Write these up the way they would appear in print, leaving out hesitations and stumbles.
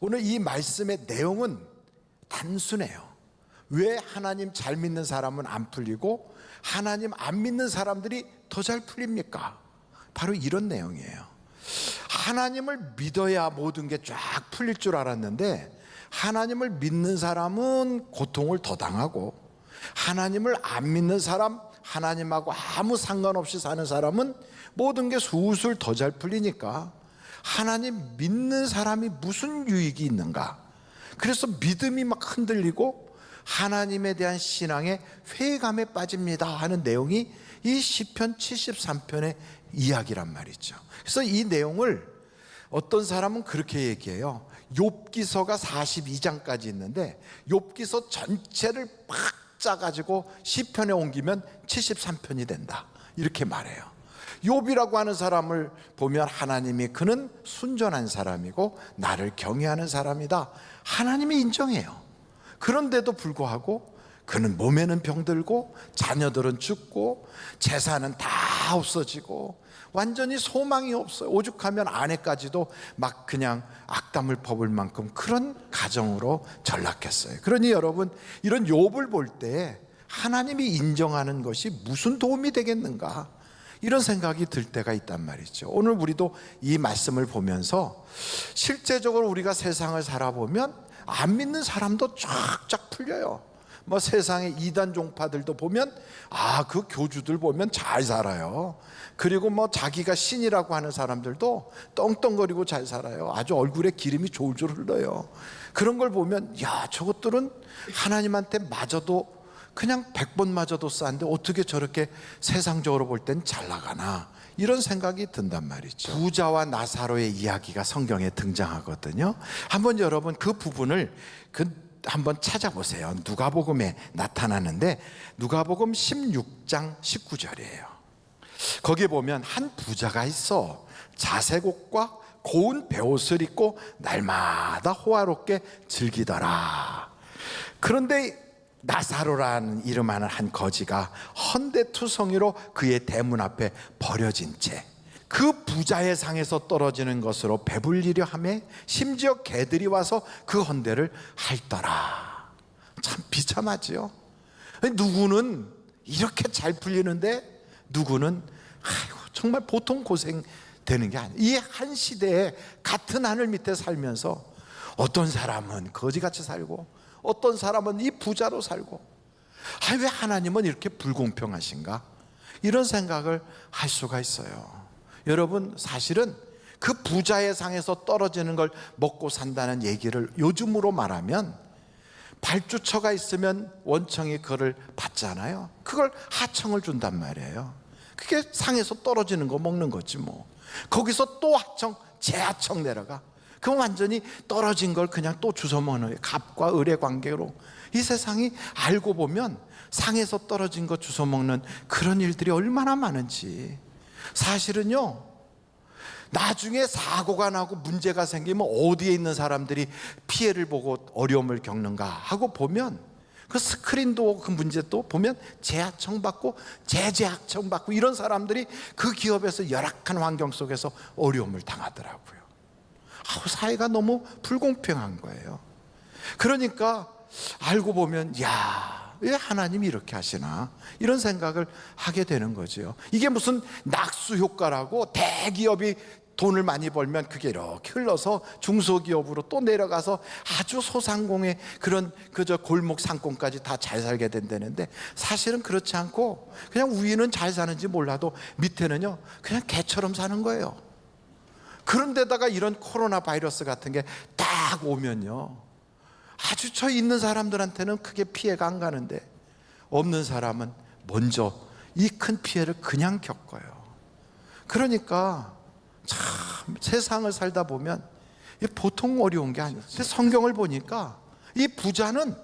오늘 이 말씀의 내용은 단순해요. 왜 하나님 잘 믿는 사람은 안 풀리고 하나님 안 믿는 사람들이 더 잘 풀립니까? 바로 이런 내용이에요. 하나님을 믿어야 모든 게 쫙 풀릴 줄 알았는데 하나님을 믿는 사람은 고통을 더 당하고 하나님을 안 믿는 사람, 하나님하고 아무 상관없이 사는 사람은 모든 게 술술 더 잘 풀리니까 하나님 믿는 사람이 무슨 유익이 있는가? 그래서 믿음이 막 흔들리고 하나님에 대한 신앙의 회의감에 빠집니다 하는 내용이 이 시편 73편의 이야기란 말이죠. 그래서 이 내용을 어떤 사람은 그렇게 얘기해요. 욥기서가 42장까지 있는데 욥기서 전체를 팍 짜가지고 시편에 옮기면 73편이 된다, 이렇게 말해요. 욥이라고 하는 사람을 보면 하나님이 그는 순전한 사람이고 나를 경외하는 사람이다, 하나님이 인정해요. 그런데도 불구하고 그는 몸에는 병들고 자녀들은 죽고 재산은 다 없어지고 완전히 소망이 없어요. 오죽하면 아내까지도 막 그냥 악담을 퍼볼 만큼 그런 가정으로 전락했어요. 그러니 여러분, 이런 욥을 볼 때 하나님이 인정하는 것이 무슨 도움이 되겠는가, 이런 생각이 들 때가 있단 말이죠. 오늘 우리도 이 말씀을 보면서 실제적으로 우리가 세상을 살아보면 안 믿는 사람도 쫙쫙 풀려요. 뭐 세상의 이단 종파들도 보면 그 교주들 보면 잘 살아요. 그리고 뭐 자기가 신이라고 하는 사람들도 떵떵거리고 잘 살아요. 아주 얼굴에 기름이 졸졸 흘러요. 그런 걸 보면 저것들은 하나님한테 맞아도 그냥 100번 맞아도 싼데 어떻게 저렇게 세상적으로 볼 땐 잘 나가나, 이런 생각이 든단 말이죠. 부자와 나사로의 이야기가 성경에 등장하거든요. 한번 여러분 그 부분을 한번 찾아보세요. 누가복음에 나타나는데 누가복음 16장 19절이에요. 거기에 보면 한 부자가 있어 자색 옷과 고운 베옷을 입고 날마다 호화롭게 즐기더라. 그런데 나사로라는 이름하는 한 거지가 헌데투성이로 그의 대문 앞에 버려진 채 그 부자의 상에서 떨어지는 것으로 배불리려 하매 심지어 개들이 와서 그 헌데를 핥더라. 참 비참하지요. 누구는 이렇게 잘 풀리는데 누구는 정말 보통 고생되는 게 아니에요. 이 한 시대에 같은 하늘 밑에 살면서 어떤 사람은 거지같이 살고 어떤 사람은 이 부자로 살고, 왜 하나님은 이렇게 불공평하신가, 이런 생각을 할 수가 있어요. 여러분, 사실은 그 부자의 상에서 떨어지는 걸 먹고 산다는 얘기를 요즘으로 말하면 발주처가 있으면 원청이 그걸 받잖아요. 그걸 하청을 준단 말이에요. 그게 상에서 떨어지는 거 먹는 거지 뭐. 거기서 또 하청, 재하청 내려가. 그럼 완전히 떨어진 걸 그냥 또 주워먹는, 갑과 을의 관계로. 이 세상이 알고 보면 상에서 떨어진 거 주워먹는 그런 일들이 얼마나 많은지. 사실은요, 나중에 사고가 나고 문제가 생기면 어디에 있는 사람들이 피해를 보고 어려움을 겪는가 하고 보면 그 스크린도 그 문제도 보면 재하청 받고 재재하청 받고 이런 사람들이 그 기업에서 열악한 환경 속에서 어려움을 당하더라고요. 사회가 너무 불공평한 거예요. 그러니까 알고 보면 왜 하나님이 이렇게 하시나, 이런 생각을 하게 되는 거죠. 이게 무슨 낙수 효과라고 대기업이 돈을 많이 벌면 그게 이렇게 흘러서 중소기업으로 또 내려가서 아주 소상공의 그런 그저 골목 상권까지 다 잘 살게 된다는데, 사실은 그렇지 않고 그냥 위는 잘 사는지 몰라도 밑에는요 그냥 개처럼 사는 거예요. 그런데다가 이런 코로나 바이러스 같은 게 딱 오면요, 아주 저 있는 사람들한테는 크게 피해가 안 가는데 없는 사람은 먼저 이 큰 피해를 그냥 겪어요. 그러니까 참 세상을 살다 보면 보통 어려운 게 아니에요. 근데 성경을 보니까 이 부자는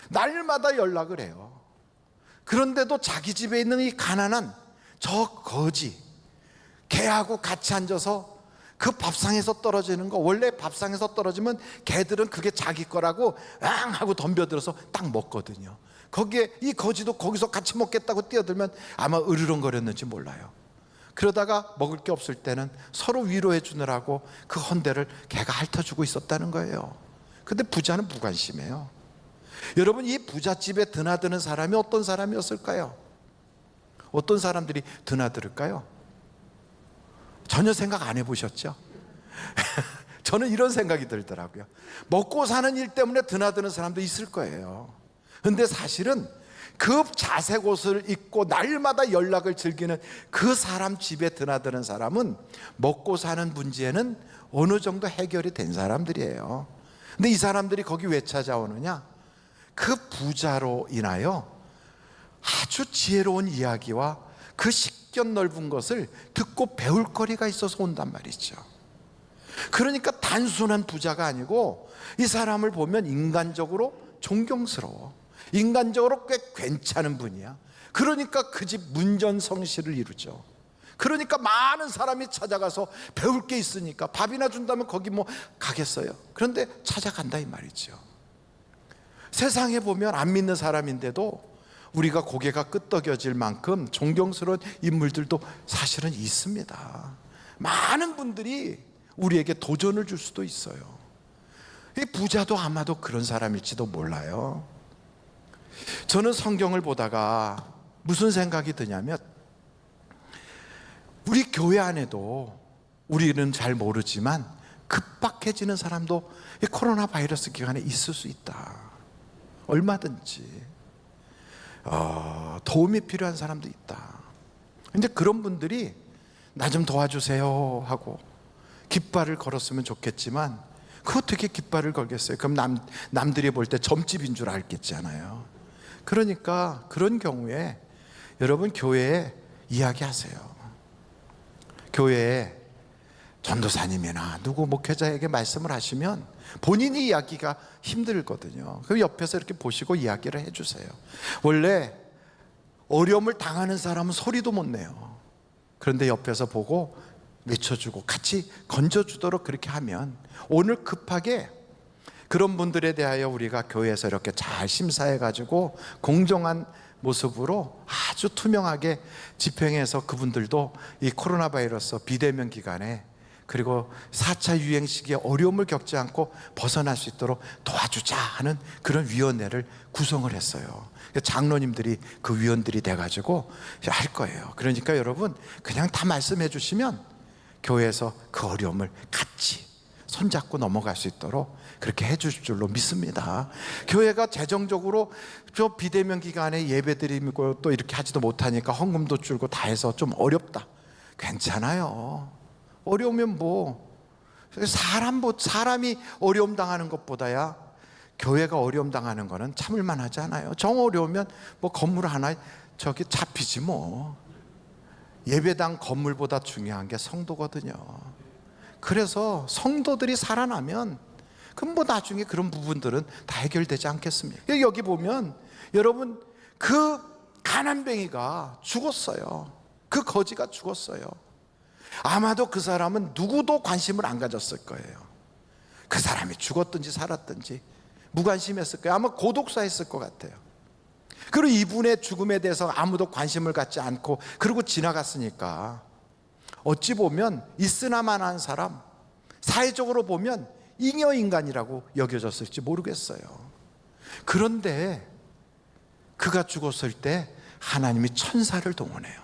날마다 연락을 해요. 그런데도 자기 집에 있는 이 가난한 저 거지 개하고 같이 앉아서 그 밥상에서 떨어지는 거, 원래 밥상에서 떨어지면 개들은 그게 자기 거라고 앙 하고 덤벼들어서 딱 먹거든요. 거기에 이 거지도 거기서 같이 먹겠다고 뛰어들면 아마 으르렁거렸는지 몰라요. 그러다가 먹을 게 없을 때는 서로 위로해 주느라고 그 헌대를 걔가 핥아주고 있었다는 거예요. 근데 부자는 무관심해요. 여러분, 이 부잣집에 드나드는 사람이 어떤 사람이었을까요? 어떤 사람들이 드나들을까요? 전혀 생각 안 해보셨죠? 저는 이런 생각이 들더라고요. 먹고 사는 일 때문에 드나드는 사람도 있을 거예요. 근데 사실은 그 자색 옷을 입고 날마다 연락을 즐기는 그 사람 집에 드나드는 사람은 먹고 사는 문제는 어느 정도 해결이 된 사람들이에요. 근데 이 사람들이 거기 왜 찾아오느냐? 그 부자로 인하여 아주 지혜로운 이야기와 그 식견 넓은 것을 듣고 배울 거리가 있어서 온단 말이죠. 그러니까 단순한 부자가 아니고 이 사람을 보면 인간적으로 존경스러워, 인간적으로 꽤 괜찮은 분이야. 그러니까 그 집 문전성시를 이루죠. 그러니까 많은 사람이 찾아가서 배울 게 있으니까 밥이나 준다면 거기 뭐 가겠어요? 그런데 찾아간다 이 말이죠. 세상에 보면 안 믿는 사람인데도 우리가 고개가 끄덕여질 만큼 존경스러운 인물들도 사실은 있습니다. 많은 분들이 우리에게 도전을 줄 수도 있어요. 이 부자도 아마도 그런 사람일지도 몰라요. 저는 성경을 보다가 무슨 생각이 드냐면, 우리 교회 안에도 우리는 잘 모르지만 급박해지는 사람도 이 코로나 바이러스 기간에 있을 수 있다. 얼마든지 도움이 필요한 사람도 있다. 근데 그런 분들이 나 좀 도와주세요 하고 깃발을 걸었으면 좋겠지만, 그 어떻게 깃발을 걸겠어요? 그럼 남들이 볼 때 점집인 줄 알겠잖아요. 그러니까 그런 경우에 여러분, 교회에 이야기하세요. 교회에 전도사님이나 누구 목회자에게 말씀을 하시면 본인이 이야기가 힘들거든요. 그럼 옆에서 이렇게 보시고 이야기를 해주세요. 원래 어려움을 당하는 사람은 소리도 못 내요. 그런데 옆에서 보고 외쳐주고 같이 건져주도록 그렇게 하면, 오늘 급하게 그런 분들에 대하여 우리가 교회에서 이렇게 잘 심사해가지고 공정한 모습으로 아주 투명하게 집행해서 그분들도 이 코로나 바이러스 비대면 기간에, 그리고 4차 유행 시기에 어려움을 겪지 않고 벗어날 수 있도록 도와주자 하는 그런 위원회를 구성을 했어요. 장로님들이 그 위원들이 돼가지고 할 거예요. 그러니까 여러분, 그냥 다 말씀해 주시면 교회에서 그 어려움을 같이 손잡고 넘어갈 수 있도록 그렇게 해 주실 줄로 믿습니다. 교회가 재정적으로 저 비대면 기간에 예배 드리고 또 이렇게 하지도 못하니까 헌금도 줄고 다 해서 좀 어렵다. 괜찮아요. 어려우면 뭐 사람이 어려움 당하는 것보다야 교회가 어려움 당하는 거는 참을만 하지 않아요. 정 어려우면 뭐 건물 하나 저기 잡히지 뭐. 예배당 건물보다 중요한 게 성도거든요. 그래서 성도들이 살아나면 그럼 뭐 나중에 그런 부분들은 다 해결되지 않겠습니까? 여기 보면 여러분, 그 가난뱅이가 죽었어요. 그 거지가 죽었어요. 아마도 그 사람은 누구도 관심을 안 가졌을 거예요. 그 사람이 죽었든지 살았든지 무관심했을 거예요. 아마 고독사했을 것 같아요. 그리고 이분의 죽음에 대해서 아무도 관심을 갖지 않고 그러고 지나갔으니까 어찌 보면 있으나마나한 사람, 사회적으로 보면 잉여인간이라고 여겨졌을지 모르겠어요. 그런데 그가 죽었을 때 하나님이 천사를 동원해요.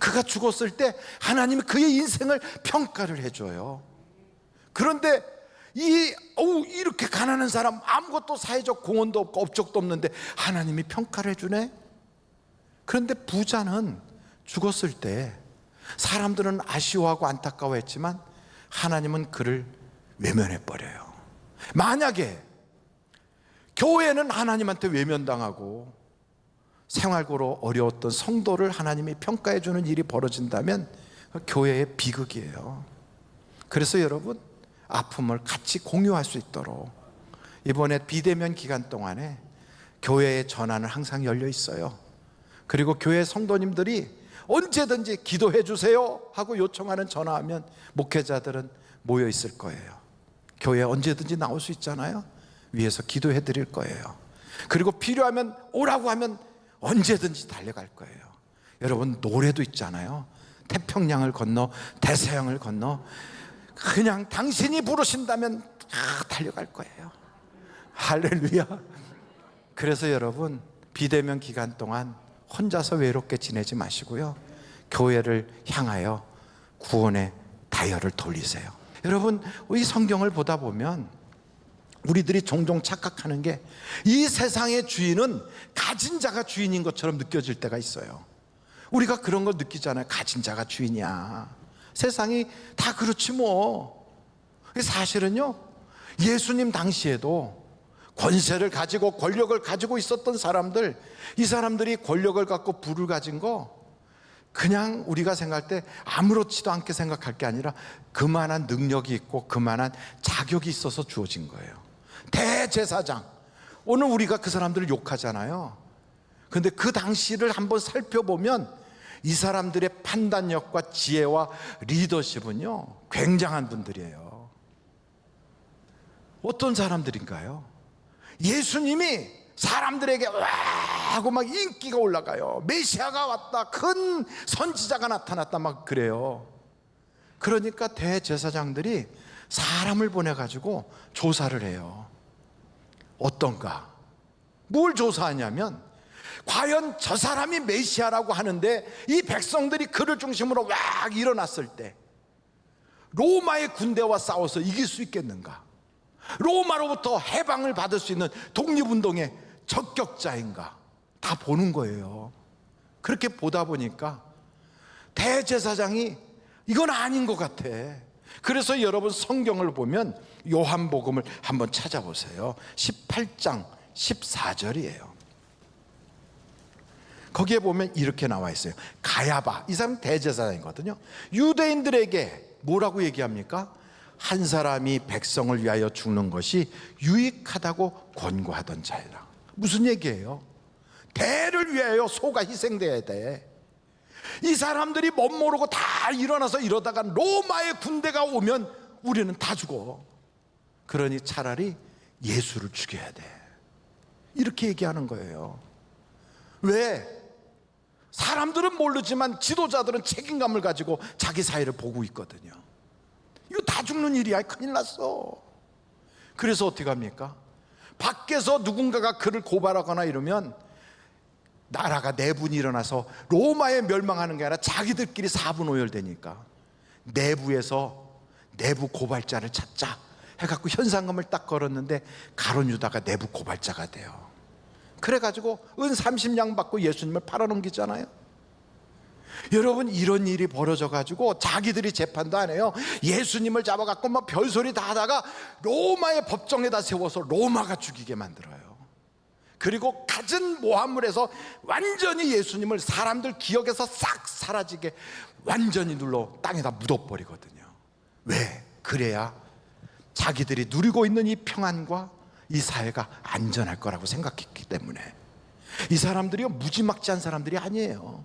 그가 죽었을 때 하나님이 그의 인생을 평가를 해줘요. 그런데 이렇게 가난한 사람, 아무것도 사회적 공헌도 없고 업적도 없는데 하나님이 평가를 해주네. 그런데 부자는 죽었을 때 사람들은 아쉬워하고 안타까워했지만 하나님은 그를 외면해버려요. 만약에 교회는 하나님한테 외면당하고 생활고로 어려웠던 성도를 하나님이 평가해주는 일이 벌어진다면 교회의 비극이에요. 그래서 여러분, 아픔을 같이 공유할 수 있도록 이번에 비대면 기간 동안에 교회의 전화는 항상 열려 있어요. 그리고 교회 성도님들이 언제든지 기도해 주세요 하고 요청하는 전화하면 목회자들은 모여 있을 거예요. 교회에 언제든지 나올 수 있잖아요. 위에서 기도해 드릴 거예요. 그리고 필요하면 오라고 하면 언제든지 달려갈 거예요. 여러분, 노래도 있잖아요. 태평양을 건너 대서양을 건너 그냥 당신이 부르신다면 달려갈 거예요. 할렐루야. 그래서 여러분, 비대면 기간 동안 혼자서 외롭게 지내지 마시고요, 교회를 향하여 구원의 다이얼을 돌리세요. 여러분, 이 성경을 보다 보면 우리들이 종종 착각하는 게 이 세상의 주인은 가진 자가 주인인 것처럼 느껴질 때가 있어요. 우리가 그런 걸 느끼잖아요. 가진 자가 주인이야. 세상이 다 그렇지 뭐. 사실은요, 예수님 당시에도 권세를 가지고 권력을 가지고 있었던 사람들, 이 사람들이 권력을 갖고 부를 가진 거 그냥 우리가 생각할 때 아무렇지도 않게 생각할 게 아니라 그만한 능력이 있고 그만한 자격이 있어서 주어진 거예요. 대제사장, 오늘 우리가 그 사람들을 욕하잖아요. 그런데 그 당시를 한번 살펴보면 이 사람들의 판단력과 지혜와 리더십은요, 굉장한 분들이에요. 어떤 사람들인가요? 예수님이 사람들에게 와 하고 막 인기가 올라가요. 메시아가 왔다, 큰 선지자가 나타났다, 막 그래요. 그러니까 대제사장들이 사람을 보내가지고 조사를 해요. 어떤가? 뭘 조사하냐면, 과연 저 사람이 메시아라고 하는데 이 백성들이 그를 중심으로 막 일어났을 때 로마의 군대와 싸워서 이길 수 있겠는가? 로마로부터 해방을 받을 수 있는 독립운동의 적격자인가? 다 보는 거예요. 그렇게 보다 보니까 대제사장이 이건 아닌 것 같아. 그래서 여러분, 성경을 보면 요한복음을 한번 찾아보세요. 18장 14절이에요. 거기에 보면 이렇게 나와 있어요. 가야바, 이 사람 대제사장이거든요. 유대인들에게 뭐라고 얘기합니까? 한 사람이 백성을 위하여 죽는 것이 유익하다고 권고하던 자이라. 무슨 얘기예요? 대를 위하여 소가 희생돼야 돼. 이 사람들이 멋 모르고 다 일어나서 이러다가 로마의 군대가 오면 우리는 다 죽어. 그러니 차라리 예수를 죽여야 돼. 이렇게 얘기하는 거예요. 왜? 사람들은 모르지만 지도자들은 책임감을 가지고 자기 사회를 보고 있거든요. 이거 다 죽는 일이야. 큰일 났어. 그래서 어떻게 합니까? 밖에서 누군가가 그를 고발하거나 이러면 나라가 내분이 일어나서 로마에 멸망하는 게 아니라 자기들끼리 사분오열되니까 내부에서 내부 고발자를 찾자 해갖고 현상금을 딱 걸었는데 가룟 유다가 내부 고발자가 돼요. 그래가지고 은 30냥 받고 예수님을 팔아넘기잖아요. 여러분, 이런 일이 벌어져가지고 자기들이 재판도 안 해요. 예수님을 잡아갖고 막 별소리 다 하다가 로마의 법정에다 세워서 로마가 죽이게 만들어요. 그리고 갖은 모함을 해서 완전히 예수님을 사람들 기억에서 싹 사라지게 완전히 눌러 땅에다 묻어버리거든요. 왜? 그래야 자기들이 누리고 있는 이 평안과 이 사회가 안전할 거라고 생각했기 때문에. 이 사람들이요, 무지막지한 사람들이 아니에요.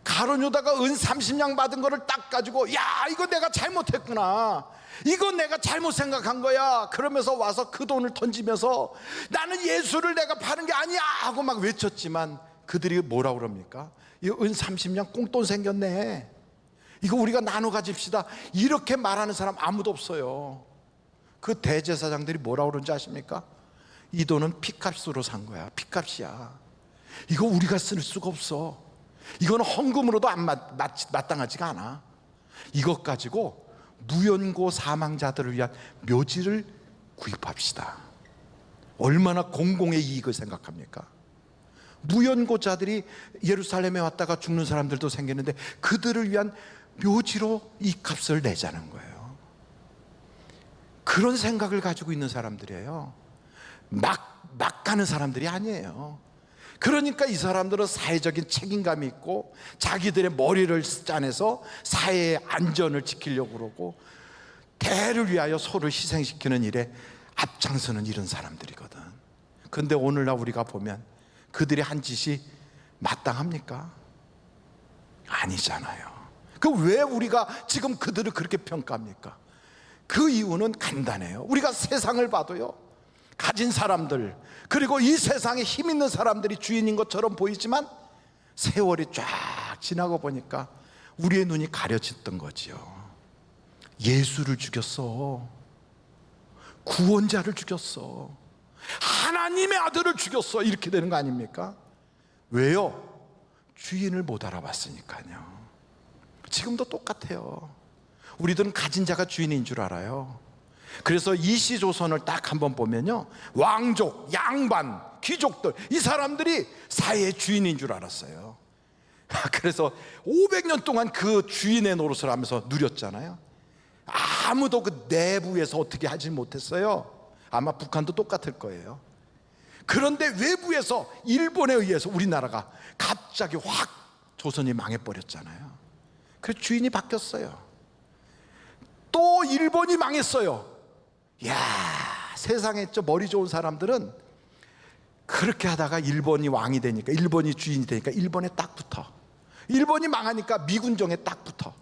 가룟 유다가 은 30냥 받은 거를 딱 가지고, 야, 이거 내가 잘못했구나, 이거 내가 잘못 생각한 거야, 그러면서 와서 그 돈을 던지면서 나는 예수를 내가 파는 게 아니야 하고 막 외쳤지만 그들이 뭐라고 그럽니까? 이 은 30냥 꽁돈 생겼네, 이거 우리가 나눠 가집시다, 이렇게 말하는 사람 아무도 없어요. 그 대제사장들이 뭐라고 그러는지 아십니까? 이 돈은 피값으로 산 거야. 피값이야. 이거 우리가 쓸 수가 없어. 이건 헌금으로도 안 마땅하지가 않아. 이것 가지고 무연고 사망자들을 위한 묘지를 구입합시다. 얼마나 공공의 이익을 생각합니까? 무연고자들이 예루살렘에 왔다가 죽는 사람들도 생겼는데 그들을 위한 묘지로 이 값을 내자는 거예요. 그런 생각을 가지고 있는 사람들이에요. 막 가는 사람들이 아니에요. 그러니까 이 사람들은 사회적인 책임감이 있고 자기들의 머리를 짜내서 사회의 안전을 지키려고 그러고 대를 위하여 소를 희생시키는 일에 앞장서는 이런 사람들이거든. 그런데 오늘날 우리가 보면 그들이 한 짓이 마땅합니까? 아니잖아요. 그 왜 우리가 지금 그들을 그렇게 평가합니까? 그 이유는 간단해요. 우리가 세상을 봐도요, 가진 사람들, 그리고 이 세상에 힘 있는 사람들이 주인인 것처럼 보이지만 세월이 쫙 지나고 보니까 우리의 눈이 가려졌던 거지요. 예수를 죽였어. 구원자를 죽였어. 하나님의 아들을 죽였어. 이렇게 되는 거 아닙니까? 왜요? 주인을 못 알아봤으니까요. 지금도 똑같아요. 우리들은 가진 자가 주인인 줄 알아요. 그래서 이시조선을 딱 한번 보면요, 왕족, 양반, 귀족들, 이 사람들이 사회의 주인인 줄 알았어요. 그래서 500년 동안 그 주인의 노릇을 하면서 누렸잖아요. 아무도 그 내부에서 어떻게 하지 못했어요. 아마 북한도 똑같을 거예요. 그런데 외부에서 일본에 의해서 우리나라가 갑자기 확 조선이 망해버렸잖아요. 그래서 주인이 바뀌었어요. 또 일본이 망했어요. 야, 세상에 저 머리 좋은 사람들은 그렇게 하다가 일본이 왕이 되니까, 일본이 주인이 되니까 일본에 딱 붙어. 일본이 망하니까 미군정에 딱 붙어.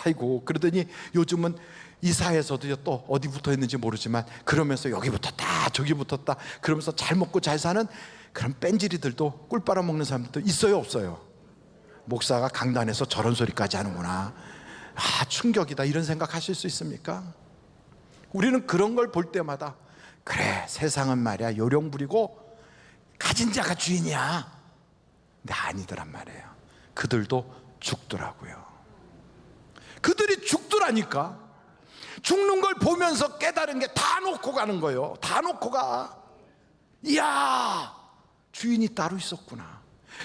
아이고, 그러더니 요즘은 이사에서도 또 어디 붙어 있는지 모르지만 그러면서 여기 붙었다 저기 붙었다 그러면서 잘 먹고 잘 사는 그런 뺀질이들도, 꿀 빨아먹는 사람들도 있어요, 없어요? 목사가 강단에서 저런 소리까지 하는구나, 아 충격이다, 이런 생각하실 수 있습니까? 우리는 그런 걸 볼 때마다 그래, 세상은 말이야 요령 부리고 가진 자가 주인이야. 근데 아니더란 말이에요. 그들도 죽더라고요. 그들이 죽더라니까. 죽는 걸 보면서 깨달은 게 다 놓고 가는 거예요. 다 놓고 가. 이야, 주인이 따로 있었구나.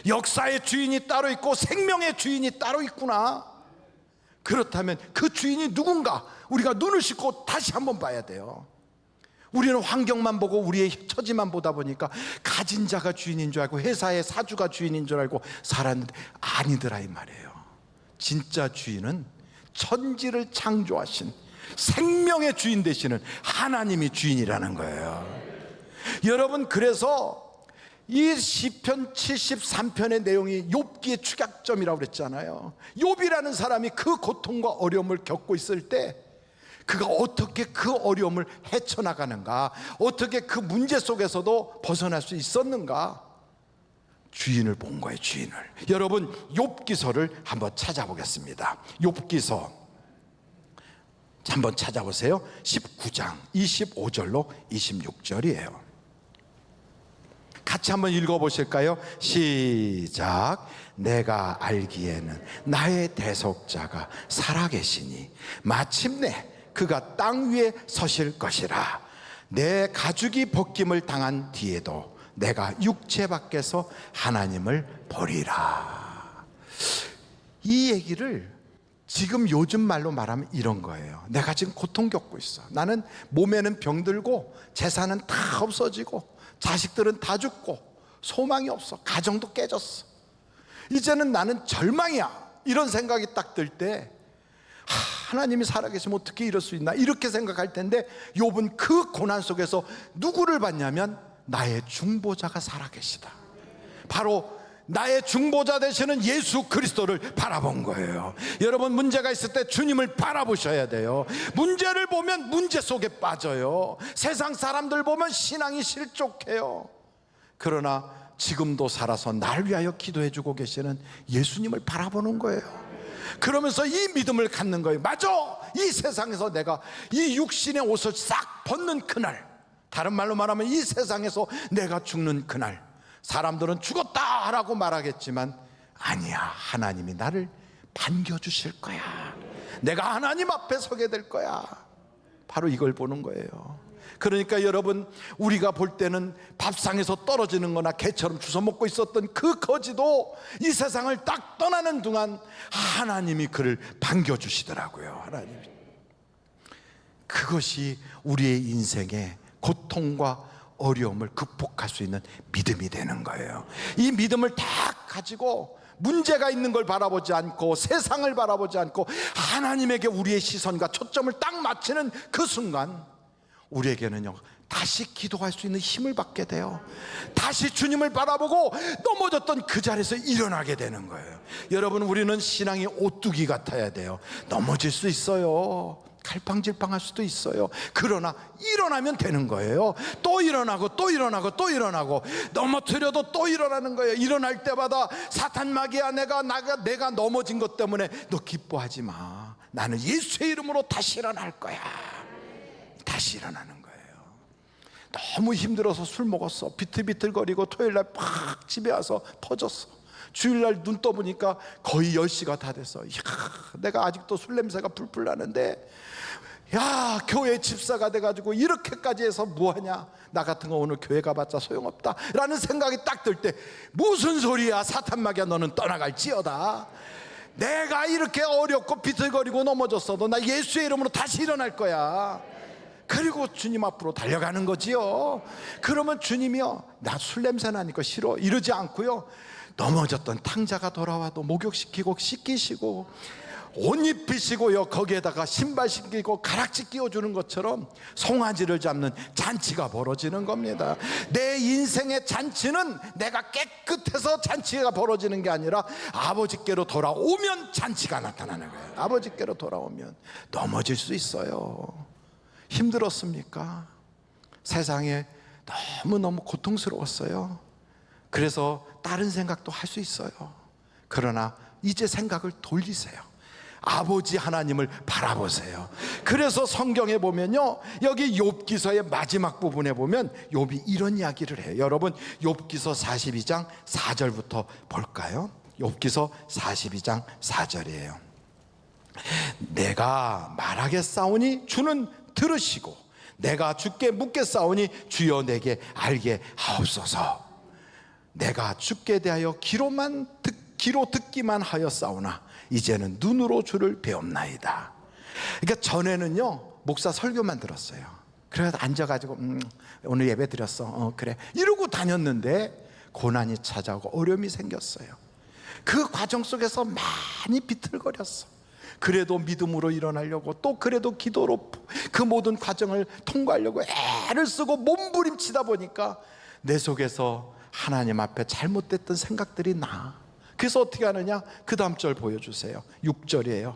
역사의 주인이 따로 있고 생명의 주인이 따로 있구나. 그렇다면 그 주인이 누군가 우리가 눈을 씻고 다시 한번 봐야 돼요. 우리는 환경만 보고 우리의 처지만 보다 보니까 가진 자가 주인인 줄 알고 회사의 사주가 주인인 줄 알고 살았는데 아니더라 이 말이에요. 진짜 주인은 천지를 창조하신 생명의 주인 되시는 하나님이 주인이라는 거예요. 여러분, 그래서 이 시편 73편의 내용이 욥기의 축약점이라고 그랬잖아요. 욥이라는 사람이 그 고통과 어려움을 겪고 있을 때 그가 어떻게 그 어려움을 헤쳐나가는가, 어떻게 그 문제 속에서도 벗어날 수 있었는가, 주인을 본 거예요. 주인을. 여러분, 욥기서를 한번 찾아보겠습니다. 욥기서 한번 찾아보세요. 19장 25절로 26절이에요 같이 한번 읽어보실까요? 시작. 내가 알기에는 나의 대속자가 살아계시니 마침내 그가 땅 위에 서실 것이라. 내 가죽이 벗김을 당한 뒤에도 내가 육체 밖에서 하나님을 보리라. 이 얘기를 지금 요즘 말로 말하면 이런 거예요. 내가 지금 고통 겪고 있어. 나는 몸에는 병들고 재산은 다 없어지고 자식들은 다 죽고 소망이 없어. 가정도 깨졌어. 이제는 나는 절망이야. 이런 생각이 딱 들 때 하나님이 살아계시면 어떻게 이럴 수 있나, 이렇게 생각할 텐데 욥은 그 고난 속에서 누구를 봤냐면 나의 중보자가 살아계시다. 바로 나의 중보자 되시는 예수 그리스도를 바라본 거예요. 여러분, 문제가 있을 때 주님을 바라보셔야 돼요. 문제를 보면 문제 속에 빠져요. 세상 사람들 보면 신앙이 실족해요. 그러나 지금도 살아서 날 위하여 기도해주고 계시는 예수님을 바라보는 거예요. 그러면서 이 믿음을 갖는 거예요. 맞아, 이 세상에서 내가 이 육신의 옷을 싹 벗는 그날, 다른 말로 말하면 이 세상에서 내가 죽는 그날, 사람들은 죽었다라고 말하겠지만 아니야, 하나님이 나를 반겨주실 거야. 내가 하나님 앞에 서게 될 거야. 바로 이걸 보는 거예요. 그러니까 여러분, 우리가 볼 때는 밥상에서 떨어지는 거나 개처럼 주워 먹고 있었던 그 거지도 이 세상을 딱 떠나는 동안 하나님이 그를 반겨주시더라고요. 하나님이. 그것이 우리의 인생의 고통과 어려움을 극복할 수 있는 믿음이 되는 거예요. 이 믿음을 딱 가지고 문제가 있는 걸 바라보지 않고 세상을 바라보지 않고 하나님에게 우리의 시선과 초점을 딱 맞추는 그 순간 우리에게는요, 다시 기도할 수 있는 힘을 받게 돼요. 다시 주님을 바라보고 넘어졌던 그 자리에서 일어나게 되는 거예요. 여러분, 우리는 신앙이 오뚜기 같아야 돼요. 넘어질 수 있어요. 갈팡질팡할 수도 있어요. 그러나 일어나면 되는 거예요. 또 일어나고 또 일어나고 또 일어나고, 넘어뜨려도 또 일어나는 거예요. 일어날 때마다 사탄 마귀야, 내가 넘어진 것 때문에 너 기뻐하지 마. 나는 예수의 이름으로 다시 일어날 거야. 다시 일어나는 거예요. 너무 힘들어서 술 먹었어. 비틀비틀거리고 토요일날 팍 집에 와서 터졌어. 주일날 눈 떠보니까 거의 10시가 다 됐어. 이야, 내가 아직도 술 냄새가 풀풀 나는데, 야, 교회 집사가 돼가지고 이렇게까지 해서 뭐하냐, 나 같은 거 오늘 교회 가봤자 소용없다 라는 생각이 딱 들 때, 무슨 소리야, 사탄마귀야, 너는 떠나갈지어다. 내가 이렇게 어렵고 비틀거리고 넘어졌어도 나 예수의 이름으로 다시 일어날 거야. 그리고 주님 앞으로 달려가는 거지요. 그러면 주님이요, 나 술 냄새 나니까 싫어 이러지 않고요, 넘어졌던 탕자가 돌아와도 목욕시키고 씻기시고 옷 입히시고요, 거기에다가 신발 신기고 가락지 끼워주는 것처럼 송아지를 잡는 잔치가 벌어지는 겁니다. 내 인생의 잔치는 내가 깨끗해서 잔치가 벌어지는 게 아니라 아버지께로 돌아오면 잔치가 나타나는 거예요. 아버지께로 돌아오면. 넘어질 수 있어요. 힘들었습니까? 세상에 너무너무 고통스러웠어요. 그래서 다른 생각도 할 수 있어요. 그러나 이제 생각을 돌리세요. 아버지 하나님을 바라보세요. 그래서 성경에 보면요, 여기 욥기서의 마지막 부분에 보면 욥이 이런 이야기를 해요. 여러분, 욥기서 42장 4절부터 볼까요? 욥기서 42장 4절이에요. 내가 말하겠사오니 주는 들으시고, 내가 주께 묻겠사오니 주여 내게 알게 하옵소서. 내가 주께 대하여 귀로 듣기만 하였사오나 이제는 눈으로 주를 배웁나이다. 그러니까 전에는요, 목사 설교만 들었어요. 그래서 앉아가지고 오늘 예배 드렸어, 그래 이러고 다녔는데 고난이 찾아오고 어려움이 생겼어요. 그 과정 속에서 많이 비틀거렸어. 그래도 믿음으로 일어나려고, 또 그래도 기도로 그 모든 과정을 통과하려고 애를 쓰고 몸부림치다 보니까 내 속에서 하나님 앞에 잘못됐던 생각들이 나. 그래서 어떻게 하느냐? 그 다음 절 보여주세요. 6절이에요.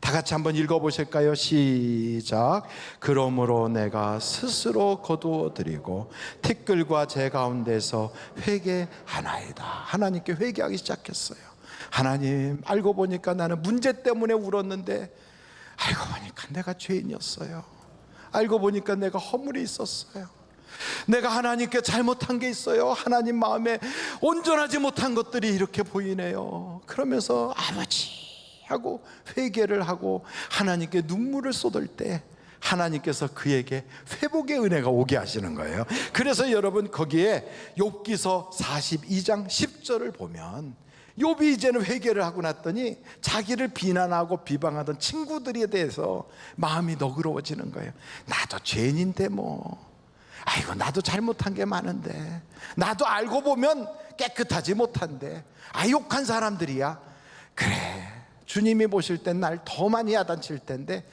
다 같이 한번 읽어보실까요? 시작. 그러므로 내가 스스로 거두어드리고 티끌과 제 가운데서 회개하나이다. 하나님께 회개하기 시작했어요. 하나님, 알고 보니까 나는 문제 때문에 울었는데 알고 보니까 내가 죄인이었어요. 알고 보니까 내가 허물이 있었어요. 내가 하나님께 잘못한 게 있어요. 하나님 마음에 온전하지 못한 것들이 이렇게 보이네요. 그러면서 아버지 하고 회개를 하고 하나님께 눈물을 쏟을 때 하나님께서 그에게 회복의 은혜가 오게 하시는 거예요. 그래서 여러분, 거기에 욥기서 42장 10절을 보면 욥이 이제는 회개를 하고 났더니 자기를 비난하고 비방하던 친구들에 대해서 마음이 너그러워지는 거예요. 나도 죄인인데 뭐, 아이고 나도 잘못한 게 많은데, 나도 알고 보면 깨끗하지 못한데, 욕한 사람들이야. 그래, 주님이 보실 땐 날 더 많이 야단칠 텐데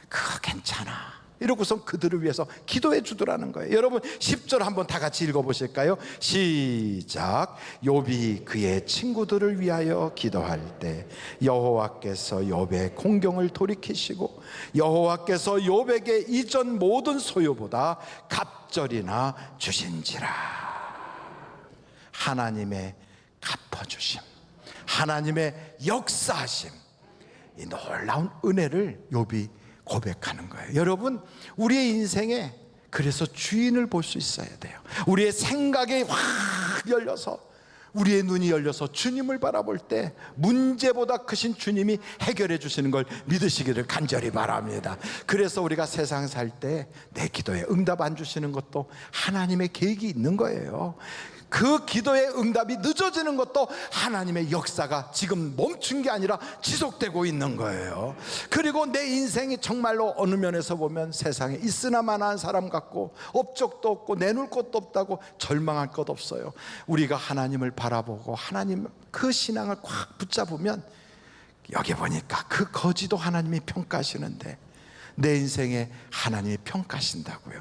그거 괜찮아 이러고서 그들을 위해서 기도해 주더라는 거예요. 여러분, 10절 한번 다 같이 읽어보실까요? 시작. 욥이 그의 친구들을 위하여 기도할 때 여호와께서 욥의 공경을 돌이키시고 여호와께서 욥에게 이전 모든 소유보다 갑절이나 주신지라. 하나님의 갚아주심, 하나님의 역사하심, 이 놀라운 은혜를 욥이 고백하는 거예요. 여러분, 우리의 인생에 그래서 주인을 볼 수 있어야 돼요. 우리의 생각이 확 열려서, 우리의 눈이 열려서 주님을 바라볼 때 문제보다 크신 주님이 해결해 주시는 걸 믿으시기를 간절히 바랍니다. 그래서 우리가 세상 살 때 내 기도에 응답 안 주시는 것도 하나님의 계획이 있는 거예요. 그 기도의 응답이 늦어지는 것도 하나님의 역사가 지금 멈춘 게 아니라 지속되고 있는 거예요. 그리고 내 인생이 정말로 어느 면에서 보면 세상에 있으나 마나한 사람 같고 업적도 없고 내놓을 것도 없다고 절망할 것 없어요. 우리가 하나님을 바라보고 하나님 그 신앙을 꽉 붙잡으면 여기 보니까 그 거지도 하나님이 평가하시는데 내 인생에 하나님이 평가하신다고요.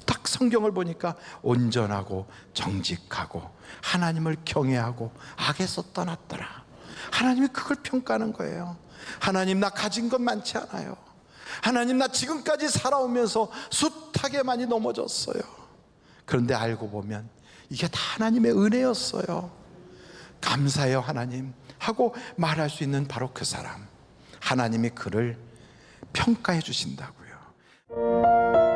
딱 성경을 보니까 온전하고 정직하고 하나님을 경외하고 악에서 떠났더라. 하나님이 그걸 평가하는 거예요. 하나님, 나 가진 것 많지 않아요. 하나님, 나 지금까지 살아오면서 숱하게 많이 넘어졌어요. 그런데 알고 보면 이게 다 하나님의 은혜였어요. 감사해요 하나님 하고 말할 수 있는 바로 그 사람, 하나님이 그를 평가해 주신다고요.